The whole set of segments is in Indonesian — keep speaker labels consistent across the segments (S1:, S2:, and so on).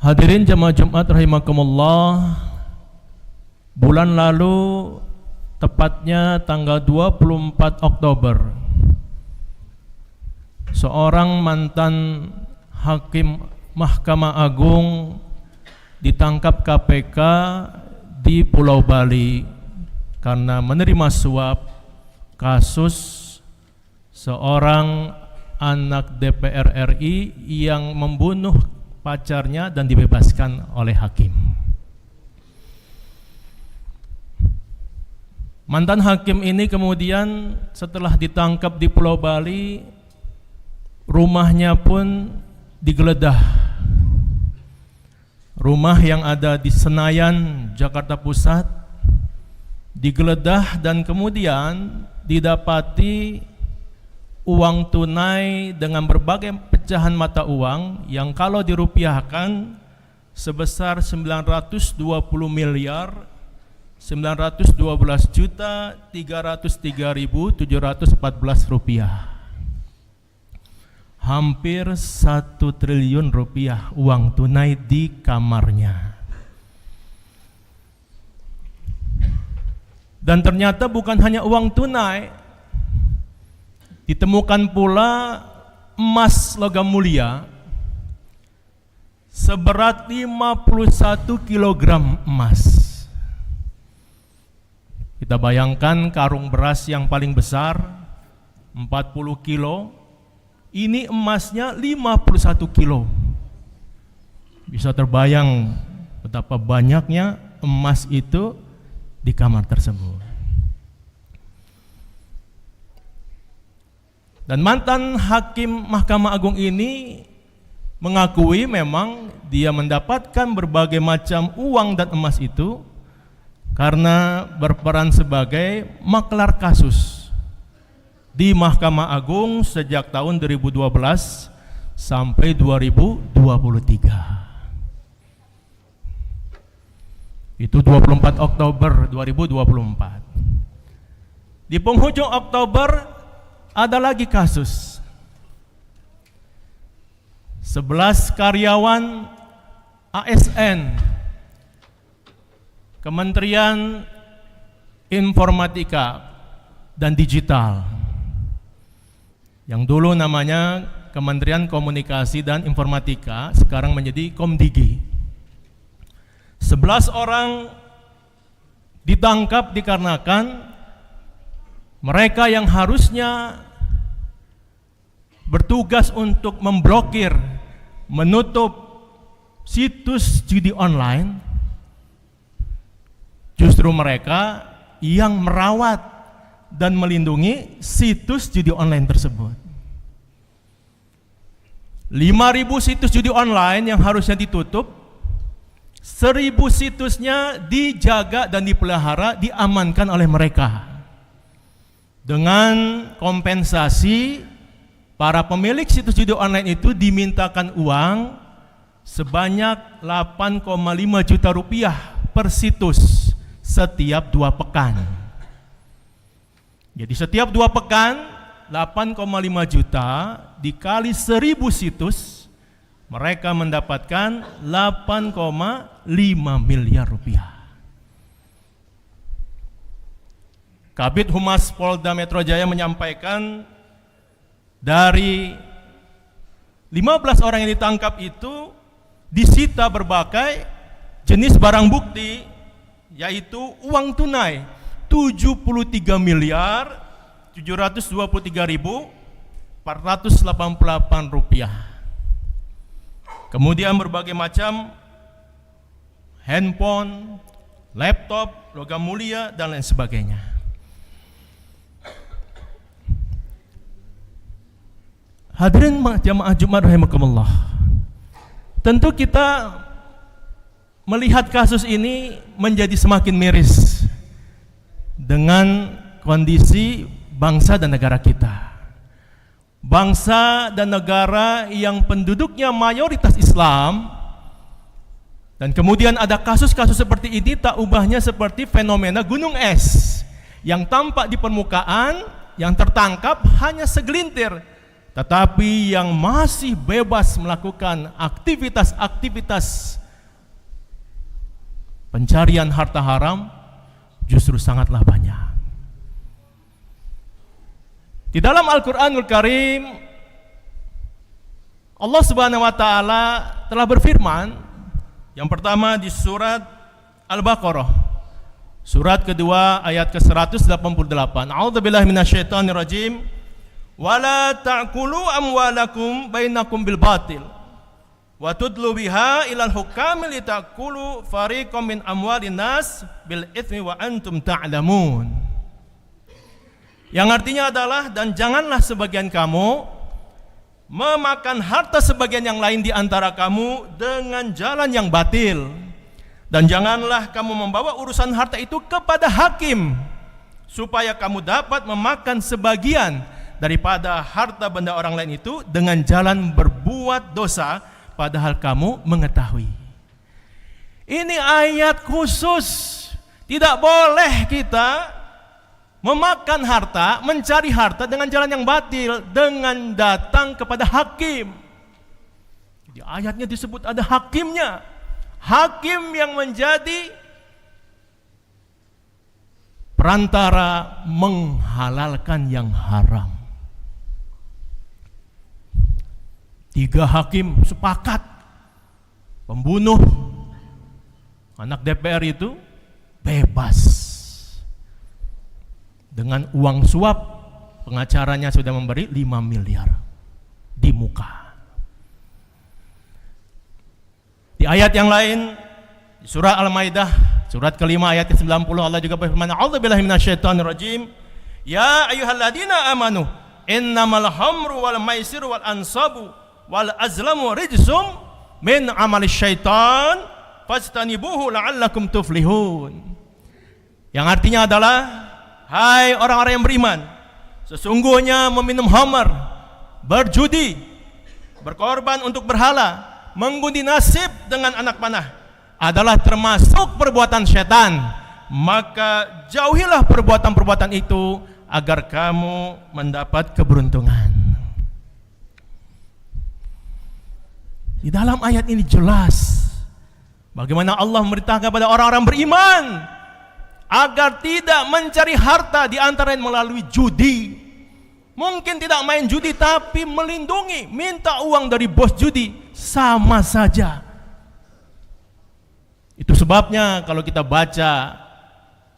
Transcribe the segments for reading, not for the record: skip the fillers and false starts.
S1: Hadirin jamaah Jumat rahimakumullah, bulan lalu tepatnya tanggal 24 Oktober seorang mantan hakim Mahkamah Agung ditangkap KPK di Pulau Bali karena menerima suap kasus seorang anak DPR RI yang membunuh pacarnya dan dibebaskan oleh hakim. Mantan hakim ini kemudian setelah ditangkap di Pulau Bali, rumahnya pun digeledah. Rumah yang ada di Senayan, Jakarta Pusat digeledah dan kemudian didapati uang tunai dengan berbagai pecahan mata uang yang kalau dirupiahkan sebesar 920 miliar 912 juta 303.714 rupiah. Hampir 1 triliun rupiah uang tunai di kamarnya. Dan ternyata bukan hanya uang tunai, ditemukan pula emas logam mulia seberat 51 kg emas. Kita bayangkan karung beras yang paling besar 40 kilo, ini emasnya 51 kilo. Bisa terbayang betapa banyaknya emas itu di kamar tersebut. Dan mantan hakim Mahkamah Agung ini mengakui memang dia mendapatkan berbagai macam uang dan emas itu karena berperan sebagai maklar kasus di Mahkamah Agung sejak tahun 2012 sampai 2023. Itu 24 Oktober 2024. Di penghujung Oktober ada lagi kasus 11 karyawan ASN Kementerian Informatika dan Digital yang dulu namanya Kementerian Komunikasi dan Informatika, sekarang menjadi Komdigi. 11 orang ditangkap dikarenakan mereka yang harusnya bertugas untuk memblokir, menutup situs judi online, justru mereka yang merawat dan melindungi situs judi online tersebut. 5.000 situs judi online yang harusnya ditutup, 1.000 situsnya dijaga dan dipelihara, diamankan oleh mereka. Dengan kompensasi, para pemilik situs judi online itu dimintakan uang sebanyak 8,5 juta rupiah per situs setiap 2 pekan. Jadi setiap 2 pekan 8,5 juta dikali 1.000 situs, mereka mendapatkan 8,5 miliar rupiah. Kabid Humas Polda Metro Jaya menyampaikan dari 15 orang yang ditangkap itu disita berbagai jenis barang bukti, yaitu uang tunai 73 miliar 723.488 rupiah. Kemudian berbagai macam handphone, laptop, logam mulia dan lain sebagainya. Hadirin jamaah Jumat rahimakumullah, tentu kita melihat kasus ini menjadi semakin miris dengan kondisi bangsa dan negara kita. Bangsa dan negara yang penduduknya mayoritas Islam, dan kemudian ada kasus-kasus seperti ini, tak ubahnya seperti fenomena gunung es yang tampak di permukaan, yang tertangkap hanya segelintir, Tetapi yang masih bebas melakukan aktivitas-aktivitas pencarian harta haram justru sangatlah banyak. Di dalam Al-Qur'anul Karim, Allah Subhanahu wa taala telah berfirman, yang pertama di surat Al-Baqarah, surat kedua ayat ke-188. A'udzubillahi minasyaitonirrajim. Wala ta'kulu amwalakum bainakum bil batil wa tudlu biha ilal hukami litakulu fariqam min amwalin nas bil itsmi wa antum ta'lamun. Yang artinya adalah, dan janganlah sebagian kamu memakan harta sebagian yang lain di antara kamu dengan jalan yang batil, dan janganlah kamu membawa urusan harta itu kepada hakim supaya kamu dapat memakan sebagian daripada harta benda orang lain itu dengan jalan berbuat dosa padahal kamu mengetahui. Ini ayat khusus. Tidak boleh kita memakan harta, mencari harta dengan jalan yang batil, dengan datang kepada hakim. Di ayatnya disebut ada hakimnya. Hakim yang menjadi perantara menghalalkan yang haram. 3 hakim sepakat, pembunuh anak DPR itu bebas. Dengan uang suap, pengacaranya sudah memberi 5 miliar di muka. Di ayat yang lain, di surah Al-Maidah, surat kelima ayat 90, Allah juga berfirman, A'udzubillahi minasyaitonirrajim. Ya ayyuhalladzina amanu innamal khamru wal maisiru wal ansabu wal azlamu rijsum min amalis syaitan fastanibuhu la'allakum tuflihun. Yang artinya adalah, hai orang-orang yang beriman, sesungguhnya meminum khamar, berjudi, berkorban untuk berhala, mengundi nasib dengan anak panah adalah termasuk perbuatan syaitan. Maka jauhilah perbuatan-perbuatan itu agar kamu mendapat keberuntungan. Di dalam ayat ini jelas bagaimana Allah memerintahkan kepada orang-orang beriman agar tidak mencari harta di antara lain melalui judi. Mungkin tidak main judi tapi melindungi, minta uang dari bos judi, sama saja. Itu sebabnya kalau kita baca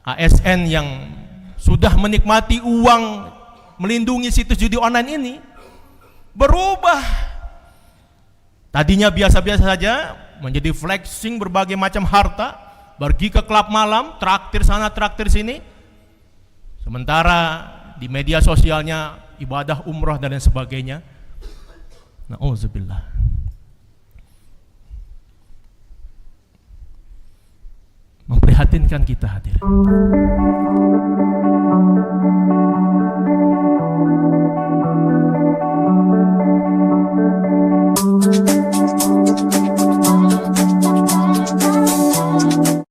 S1: ASN yang sudah menikmati uang melindungi situs judi online ini, berubah. Tadinya biasa-biasa saja menjadi flexing berbagai macam harta, pergi ke klub malam, traktir sana traktir sini. Sementara di media sosialnya ibadah umroh dan lain sebagainya. Na'udzubillah. Memprihatinkan kita hadirin.